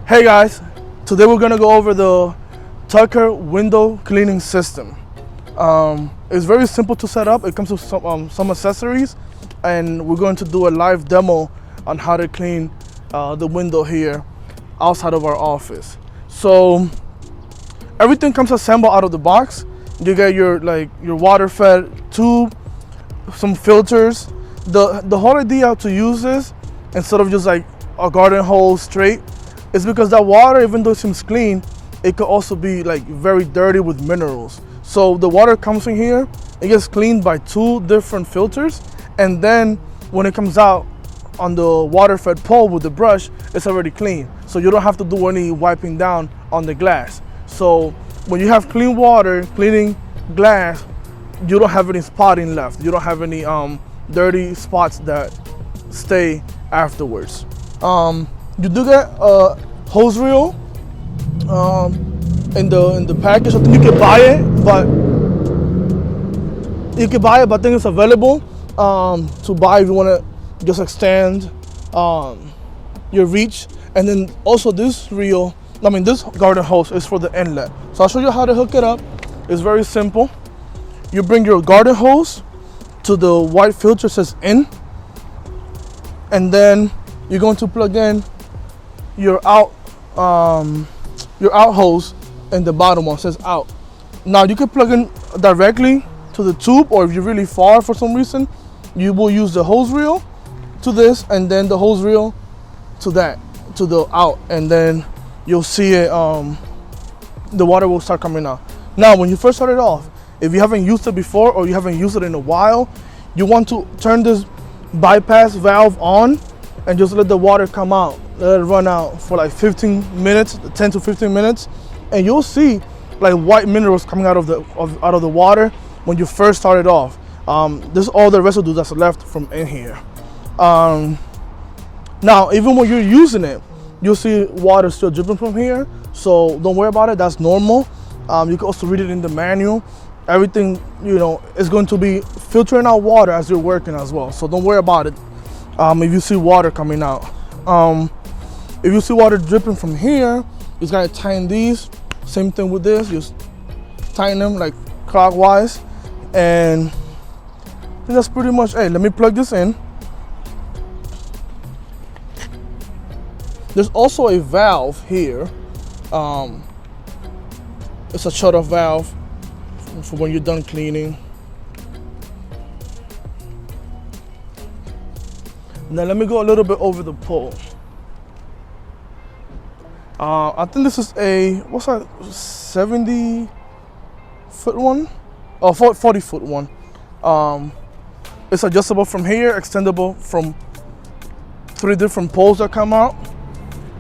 Hey guys, today we're gonna go over the Tucker window cleaning system. It's very simple to set up. It comes with some accessories, and we're going to do a live demo on how to clean the window here outside of our office. So everything comes assembled out of the box. You get your water-fed tube, some filters. The whole idea to use this instead of just like a garden hose straight is because that water, even though it seems clean, it could also be like very dirty with minerals. So the water comes in here, it gets cleaned by 2 different filters, and then when it comes out on the water-fed pole with the brush, it's already clean. So you don't have to do any wiping down on the glass. So when you have clean water cleaning glass, you don't have any spotting left. You don't have any dirty spots that stay afterwards. You do get a hose reel in the package. I think you can buy it, but I think it's available to buy if you want to just extend your reach. And then also this garden hose is for the inlet. So I'll show you how to hook it up. It's very simple. You bring your garden hose to the white filter that says in, and then you're going to plug in your out hose in the bottom one says out. Now you can plug in directly to the tube, or if you're really far for some reason, you will use the hose reel to this, and then the hose reel to the out, and then you'll see it. The water will start coming out. Now, when you first start it off, if you haven't used it before or you haven't used it in a while, you want to turn this bypass valve on and just let the water come out. Let it run out for like 15 minutes, 10 to 15 minutes, and you'll see like white minerals coming out of the water when you first start it off. This is all the residue that's left from in here. Now, even when you're using it, you'll see water still dripping from here, so don't worry about it. That's normal. You can also read it in the manual. Everything, is going to be filtering out water as you're working as well, so don't worry about it. If you see water coming out, if you see water dripping from here, you just gotta tighten these. Same thing with this, just tighten them like clockwise, and that's pretty much it. Let me plug this in. There's also a valve here. It's a shut-off valve for when you're done cleaning. Now let me go a little bit over the pole. I think this is a 70-foot one? Oh, 40-foot one. It's adjustable from here, extendable from 3 different poles that come out.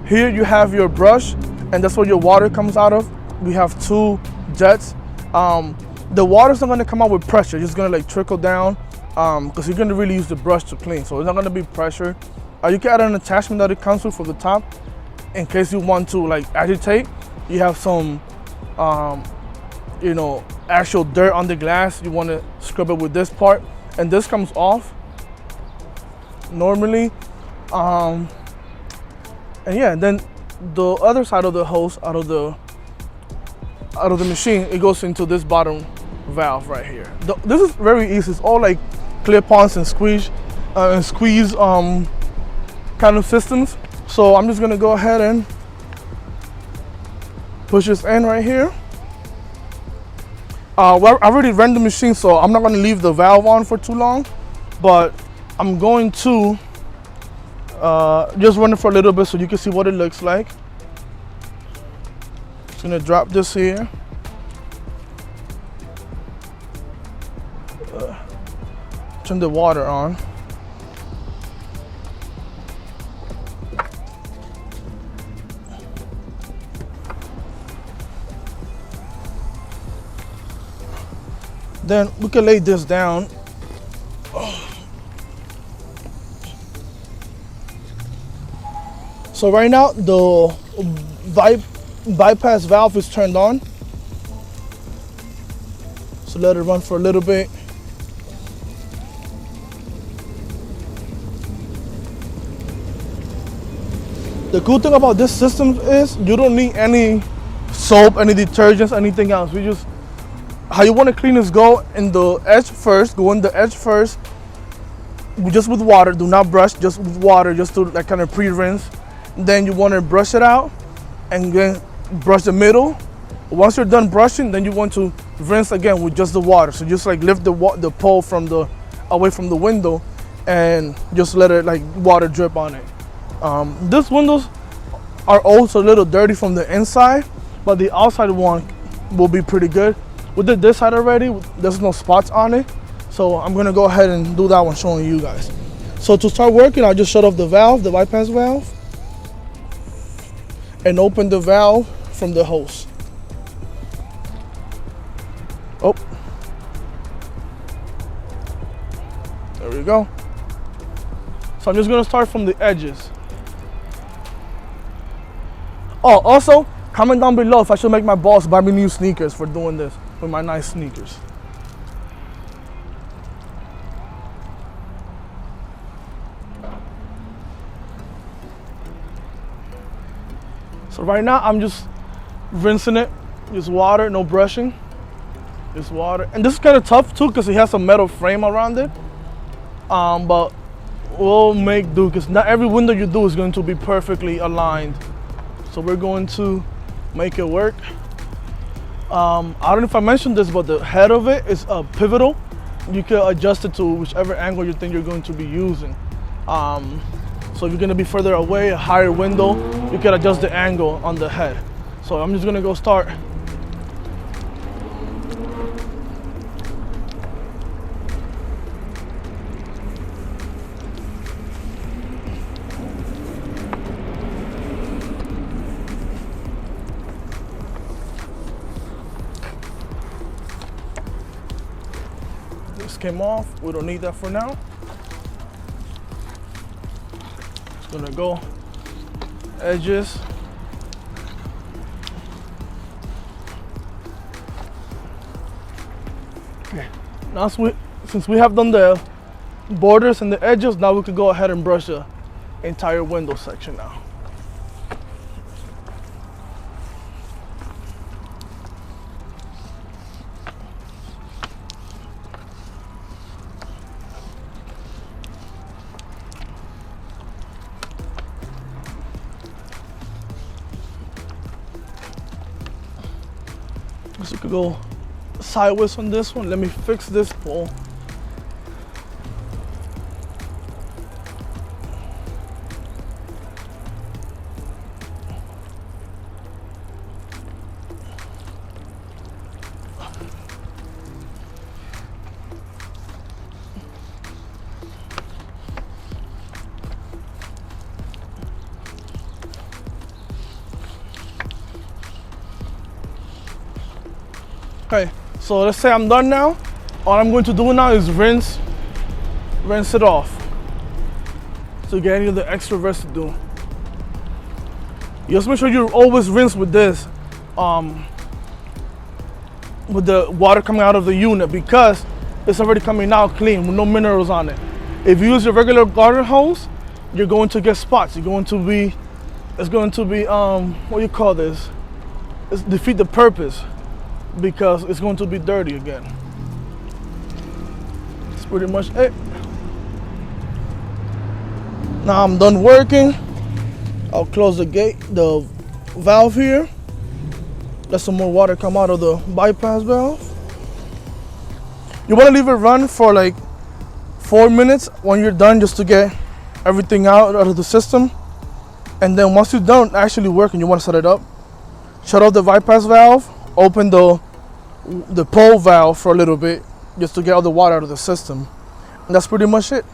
Here you have your brush, and that's where your water comes out of. We have 2 jets. The water's not gonna come out with pressure. It's just gonna like trickle down, because you're gonna really use the brush to clean. So it's not gonna be pressure. You can add an attachment that it comes with for the top in case you want to like agitate. You have some, actual dirt on the glass. You wanna scrub it with this part, and this comes off normally. And yeah, then the other side of the hose out of the machine, it goes into this bottom valve right here. This is very easy. It's all like clip-ons and squeeze kind of systems. So I'm just gonna go ahead and push this in right here. Well, I already ran the machine, so I'm not gonna leave the valve on for too long, but I'm going to just run it for a little bit so you can see what it looks like. Just gonna drop this here. Turn the water on. Then we can lay this down. So right now the bypass valve is turned on. So let it run for a little bit. The cool thing about this system is you don't need any soap, any detergents, anything else. We just, how you want to clean is go in the edge first, just with water. Do not brush, just with water, just to like kind of pre-rinse. Then you want to brush it out and then brush the middle. Once you're done brushing, then you want to rinse again with just the water. So just like lift the pole away from the window and just let it like water drip on it. These windows are also a little dirty from the inside, but the outside one will be pretty good. We did this side already, there's no spots on it. So I'm gonna go ahead and do that one showing you guys. So to start working, I'll just shut off the valve, the bypass valve, and open the valve from the hose. Oh, there we go. So I'm just gonna start from the edges. Oh, also, comment down below if I should make my boss buy me new sneakers for doing this with my nice sneakers. So right now I'm just rinsing it, just water, no brushing, just water. And this is kind of tough too because it has a metal frame around it. But we'll make do because not every window you do is going to be perfectly aligned. So we're going to make it work. I don't know if I mentioned this, but the head of it is pivotal. You can adjust it to whichever angle you think you're going to be using. So if you're going to be further away, a higher window, you can adjust the angle on the head. So I'm just going to go start. This came off, we don't need that for now. Just gonna go edges. Okay. Now since we have done the borders and the edges, now we can go ahead and brush the entire window section now. So you could go sideways on this one. Let me fix this pole. Okay, so let's say I'm done now. All I'm going to do now is rinse it off to get any of the extra residue. Just make sure you always rinse with this, with the water coming out of the unit because it's already coming out clean with no minerals on it. If you use your regular garden hose, you're going to get spots. It's going to be, what do you call this? It's defeat the purpose, because it's going to be dirty again. That's pretty much it. Now I'm done working. I'll close the valve here. Let some more water come out of the bypass valve. You want to leave it run for like 4 minutes when you're done, just to get everything out of the system. And then once you're done actually working, you want to set it up. Shut off the bypass valve, open the pole valve for a little bit just to get all the water out of the system. And that's pretty much it.